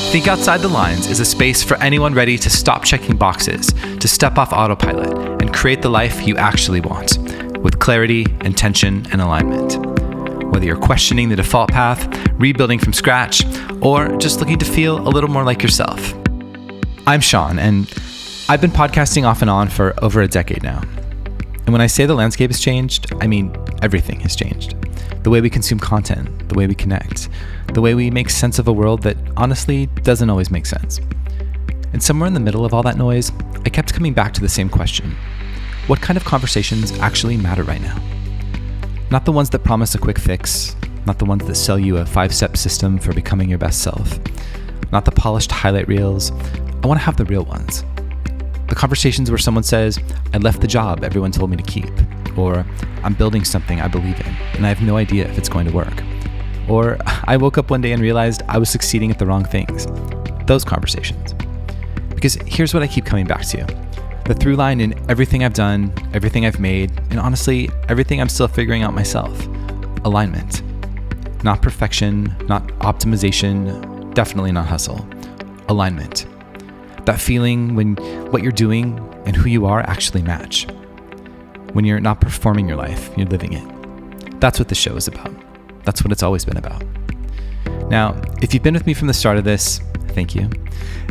Think Outside the Lines is a space for anyone ready to stop checking boxes, to step off autopilot, and create the life you actually want, with clarity, intention, and alignment. Whether you're questioning the default path, rebuilding from scratch, or just looking to feel a little more like yourself. I'm Shawn, and I've been podcasting off and on for over a decade now. And when I say the landscape has changed, I mean everything has changed. The way we consume content, the way we connect, the way we make sense of a world that honestly doesn't always make sense. And somewhere in the middle of all that noise, I kept coming back to the same question. What kind of conversations actually matter right now? Not the ones that promise a quick fix, not the ones that sell you a 5-step system for becoming your best self, not the polished highlight reels. I want to have the real ones. The conversations where someone says, I left the job everyone told me to keep, or I'm building something I believe in, and I have no idea if it's going to work. Or I woke up one day and realized I was succeeding at the wrong things. Those conversations. Because here's what I keep coming back to. The through line in everything I've done, everything I've made, and honestly, everything I'm still figuring out myself. Alignment. Not perfection, not optimization, definitely not hustle. Alignment. That feeling when what you're doing and who you are actually match. When you're not performing your life, you're living it. That's what the show is about. That's what it's always been about. Now, if you've been with me from the start of this, thank you.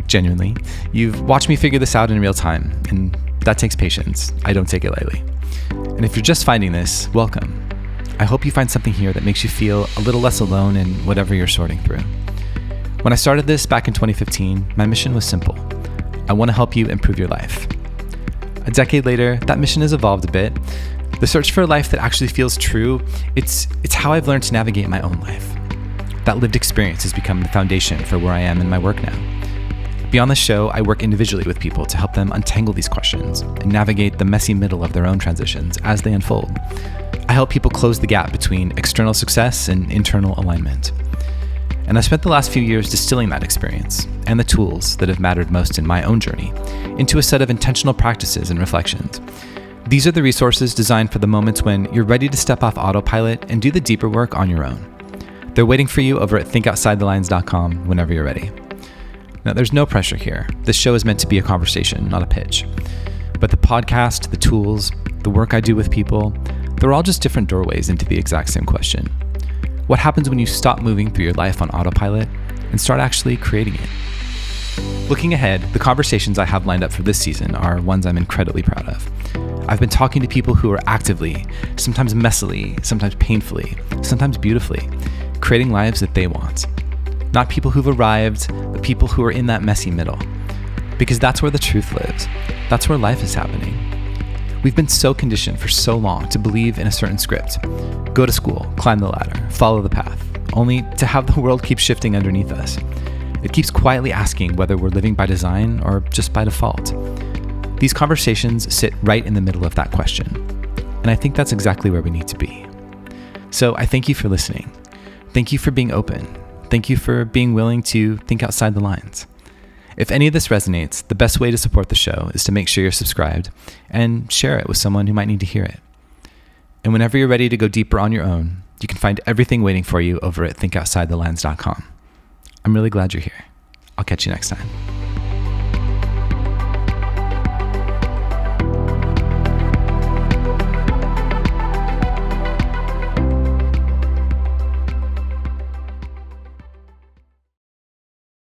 Genuinely. You've watched me figure this out in real time, and that takes patience. I don't take it lightly. And if you're just finding this, welcome. I hope you find something here that makes you feel a little less alone in whatever you're sorting through. When I started this back in 2015, my mission was simple. I want to help you improve your life. A decade later, that mission has evolved a bit. The search for a life that actually feels true, it's how I've learned to navigate my own life. That lived experience has become the foundation for where I am in my work now. Beyond the show, I work individually with people to help them untangle these questions and navigate the messy middle of their own transitions as they unfold. I help people close the gap between external success and internal alignment. And I spent the last few years distilling that experience and the tools that have mattered most in my own journey into a set of intentional practices and reflections. These are the resources designed for the moments when you're ready to step off autopilot and do the deeper work on your own. They're waiting for you over at thinkoutsidelines.com whenever you're ready. Now, there's no pressure here. This show is meant to be a conversation, not a pitch. But the podcast, the tools, the work I do with people, they're all just different doorways into the exact same question. What happens when you stop moving through your life on autopilot and start actually creating it? Looking ahead, the conversations I have lined up for this season are ones I'm incredibly proud of. I've been talking to people who are actively, sometimes messily, sometimes painfully, sometimes beautifully, creating lives that they want. Not people who've arrived, but people who are in that messy middle. Because that's where the truth lives. That's where life is happening. We've been so conditioned for so long to believe in a certain script. Go to school, climb the ladder, follow the path, only to have the world keep shifting underneath us. It keeps quietly asking whether we're living by design or just by default. These conversations sit right in the middle of that question. And I think that's exactly where we need to be. So I thank you for listening. Thank you for being open. Thank you for being willing to think outside the lines. If any of this resonates, the best way to support the show is to make sure you're subscribed and share it with someone who might need to hear it. And whenever you're ready to go deeper on your own, you can find everything waiting for you over at thinkoutsidelines.com. I'm really glad you're here. I'll catch you next time.